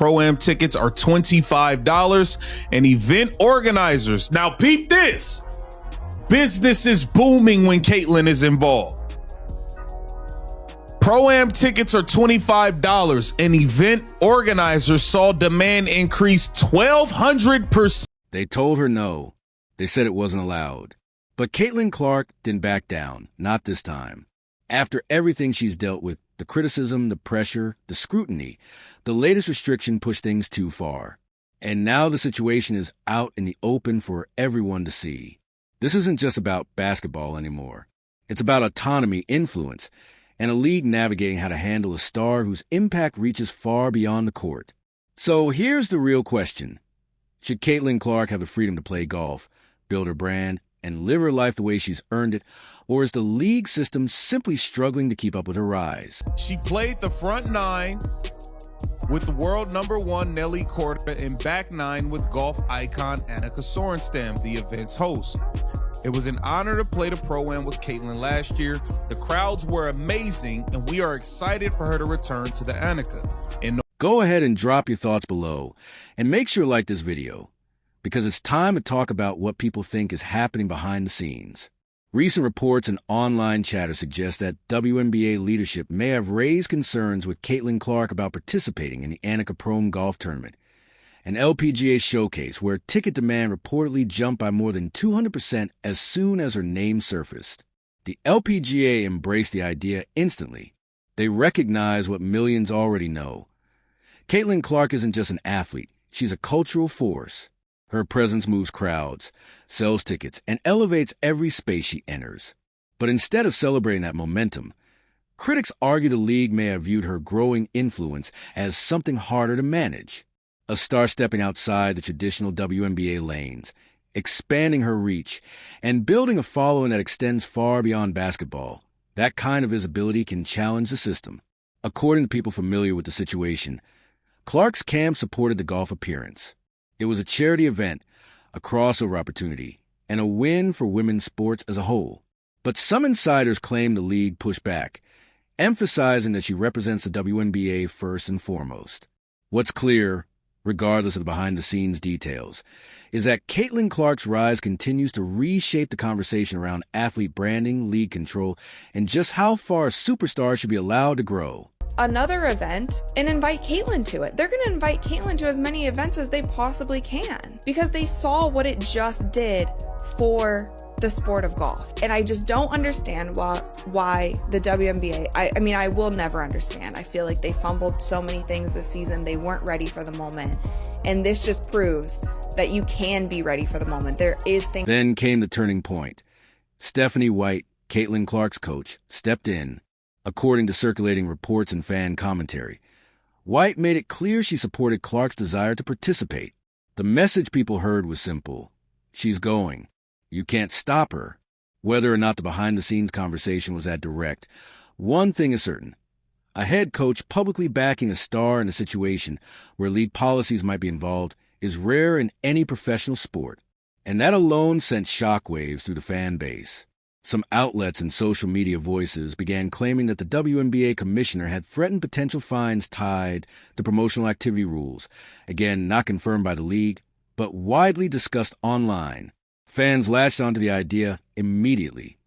Pro-Am tickets are $25, and event organizers. Now peep this. Business is booming when Caitlyn is involved. Pro-Am tickets are $25, and event organizers saw demand increase 1,200%. They told her no. They said it wasn't allowed. But Caitlin Clark didn't back down, not this time. After everything she's dealt with, the criticism, the pressure, the scrutiny, the latest restriction pushed things too far. And now the situation is out in the open for everyone to see. This isn't just about basketball anymore. It's about autonomy, influence, and a league navigating how to handle a star whose impact reaches far beyond the court. So here's the real question. Should Caitlin Clark have the freedom to play golf, build her brand, and live her life the way she's earned it, or is the league system simply struggling to keep up with her rise? She played the front nine with the world #1 Nelly Korda and back nine with golf icon Annika Sorenstam, the event's host. It was an honor to play the Pro-Am with Caitlyn last year. The crowds were amazing, and we are excited for her to return to the Annika. Go ahead and drop your thoughts below, and make sure to like this video, because it's time to talk about what people think is happening behind the scenes. Recent reports and online chatter suggest that WNBA leadership may have raised concerns with Caitlin Clark about participating in the Annika Pro-Am golf tournament, an LPGA showcase where ticket demand reportedly jumped by more than 200% as soon as her name surfaced. The LPGA embraced the idea instantly. They recognize what millions already know. Caitlin Clark isn't just an athlete, she's a cultural force. Her presence moves crowds, sells tickets, and elevates every space she enters. But instead of celebrating that momentum, critics argue the league may have viewed her growing influence as something harder to manage. A star stepping outside the traditional WNBA lanes, expanding her reach, and building a following that extends far beyond basketball. That kind of visibility can challenge the system. According to people familiar with the situation, Clark's camp supported the golf appearance. It was a charity event, a crossover opportunity, and a win for women's sports as a whole. But some insiders claim the league pushed back, emphasizing that she represents the WNBA first and foremost. What's clear, regardless of the behind-the-scenes details, is that Caitlin Clark's rise continues to reshape the conversation around athlete branding, league control, and just how far a superstar should be allowed to grow. Another event and invite Caitlyn to it. They're going to invite Caitlyn to as many events as they possibly can because they saw what it just did for the sport of golf. And I just don't understand why the WNBA, I mean, I will never understand. I feel like they fumbled so many things this season. They weren't ready for the moment. And this just proves that you can be ready for the moment. There is things. Then came the turning point. Stephanie White, Caitlin Clark's coach, stepped in. According to circulating reports and fan commentary, White made it clear she supported Clark's desire to participate. The message people heard was simple. She's going. You can't stop her. Whether or not the behind-the-scenes conversation was that direct, one thing is certain. A head coach publicly backing a star in a situation where league policies might be involved is rare in any professional sport. And that alone sent shockwaves through the fan base. Some outlets and social media voices began claiming that the WNBA commissioner had threatened potential fines tied to promotional activity rules, again not confirmed by the league, but widely discussed online. Fans latched onto the idea immediately.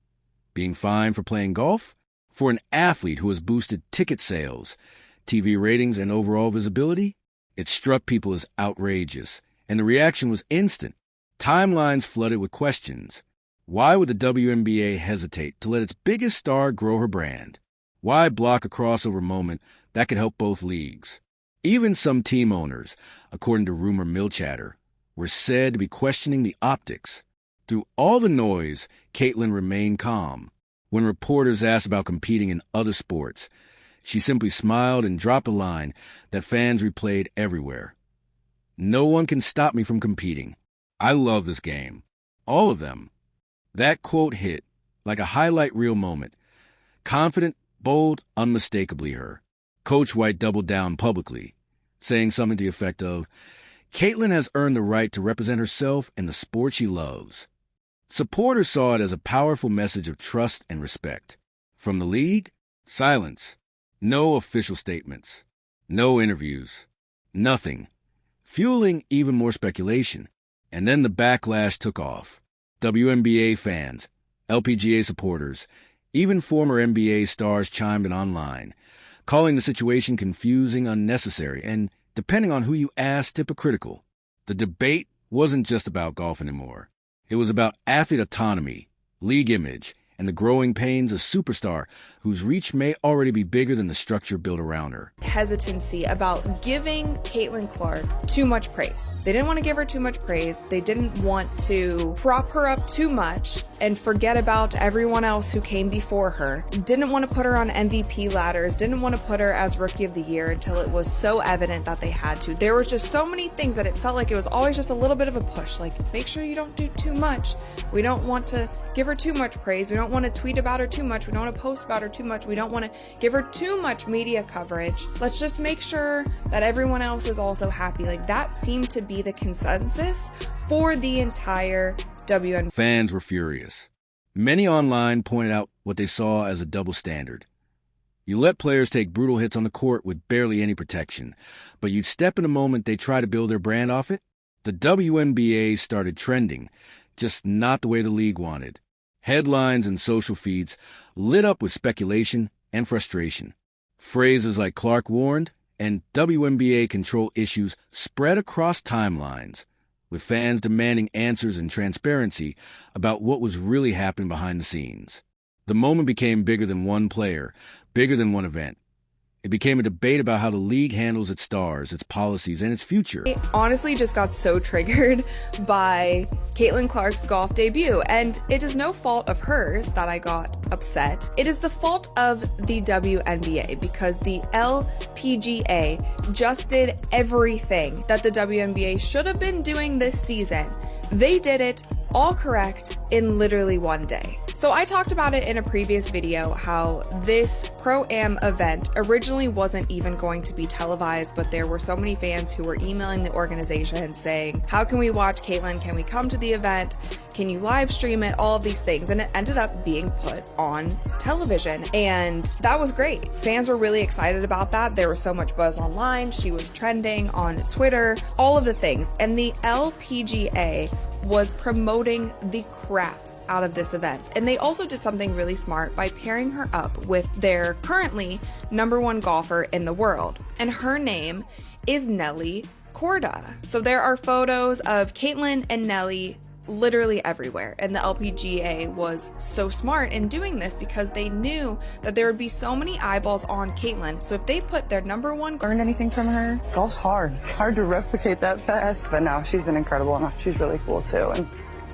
Being fined for playing golf? For an athlete who has boosted ticket sales, TV ratings, and overall visibility? It struck people as outrageous, and the reaction was instant. Timelines flooded with questions. Why would the WNBA hesitate to let its biggest star grow her brand? Why block a crossover moment that could help both leagues? Even some team owners, according to rumor mill chatter, were said to be questioning the optics. Through all the noise, Caitlin remained calm. When reporters asked about competing in other sports, she simply smiled and dropped a line that fans replayed everywhere. No one can stop me from competing. I love this game. All of them. That quote hit like a highlight reel moment. Confident, bold, unmistakably her. Coach White doubled down publicly, saying something to the effect of, Caitlin has earned the right to represent herself in the sport she loves. Supporters saw it as a powerful message of trust and respect. From the league, silence. No official statements. No interviews. Nothing, fueling even more speculation. And then the backlash took off. WNBA fans, LPGA supporters, even former NBA stars chimed in online, calling the situation confusing, unnecessary, and, depending on who you asked, hypocritical. The debate wasn't just about golf anymore. It was about athlete autonomy, league image, and the growing pains of a superstar whose reach may already be bigger than the structure built around her. Hesitancy about giving Caitlin Clark too much praise. They didn't want to give her too much praise. They didn't want to prop her up too much and forget about everyone else who came before her. Didn't want to put her on MVP ladders. Didn't want to put her as Rookie of the Year until it was so evident that they had to. There was just so many things that it felt like it was always just a little bit of a push. Like, make sure you don't do too much. We don't want to give her too much praise. We don't want to tweet about her too much. We don't want to post about her too much. We don't want to give her too much media coverage. Let's just make sure that everyone else is also happy. Like, that seemed to be the consensus for the entire WNBA. Fans were furious. Many online pointed out what they saw as a double standard. You let players take brutal hits on the court with barely any protection, but you'd step in a moment they try to build their brand off it. The WNBA started trending, just not the way the league wanted. Headlines and social feeds lit up with speculation and frustration. Phrases like "Clark warned" and "WNBA control issues" spread across timelines, with fans demanding answers and transparency about what was really happening behind the scenes. The moment became bigger than one player, bigger than one event. It became a debate about how the league handles its stars, its policies, and its future. I honestly just got so triggered by Caitlin Clark's golf debut, and it is no fault of hers that I got upset. It is the fault of the WNBA, because the LPGA just did everything that the WNBA should have been doing this season. They did it all correct in literally one day. So I talked about it in a previous video, how this Pro-Am event originally wasn't even going to be televised, but there were so many fans who were emailing the organization saying, how can we watch Caitlin? Can we come to the event? Can you live stream it? All of these things. And it ended up being put on television. And that was great. Fans were really excited about that. There was so much buzz online. She was trending on Twitter, all of the things. And the LPGA was promoting the crap out of this event. And they also did something really smart by pairing her up with their currently #1 golfer in the world. And her name is Nelly Korda. So there are photos of Caitlin and Nelly literally everywhere. And the LPGA was so smart in doing this because they knew that there would be so many eyeballs on Caitlin. So if they put their #1... Learned anything from her? Golf's hard to replicate that fast, but no, she's been incredible and she's really cool too. And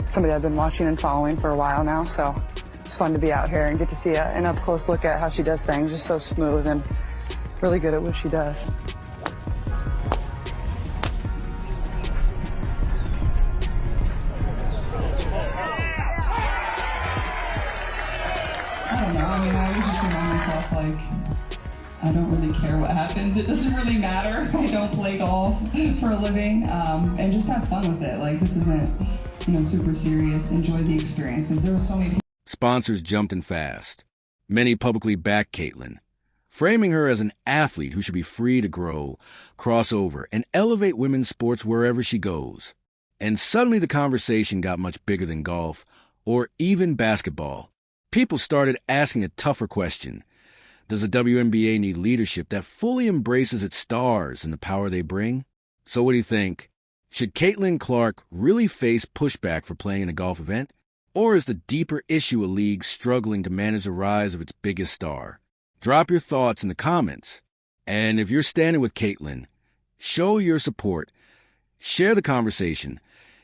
somebody I've been watching and following for a while now, so it's fun to be out here and get to see an up-close look at how she does things. Just so smooth and really good at what she does. I don't know. I mean, I would just remind myself, like, I don't really care what happens. It doesn't really matter. I don't play golf for a living, and just have fun with it. Like, this isn't, super serious. Enjoy the experiences. There were so many people. Sponsors jumped in fast. Many publicly backed Caitlin, framing her as an athlete who should be free to grow, cross over, and elevate women's sports wherever she goes. And suddenly the conversation got much bigger than golf, or even basketball. People started asking a tougher question. Does the WNBA need leadership that fully embraces its stars and the power they bring? So what do you think? Should Caitlin Clark really face pushback for playing in a golf event? Or is the deeper issue a league struggling to manage the rise of its biggest star? Drop your thoughts in the comments. And if you're standing with Caitlin, show your support. Share the conversation.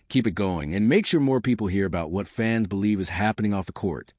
Keep it going, and make sure more people hear about what fans believe is happening off the court.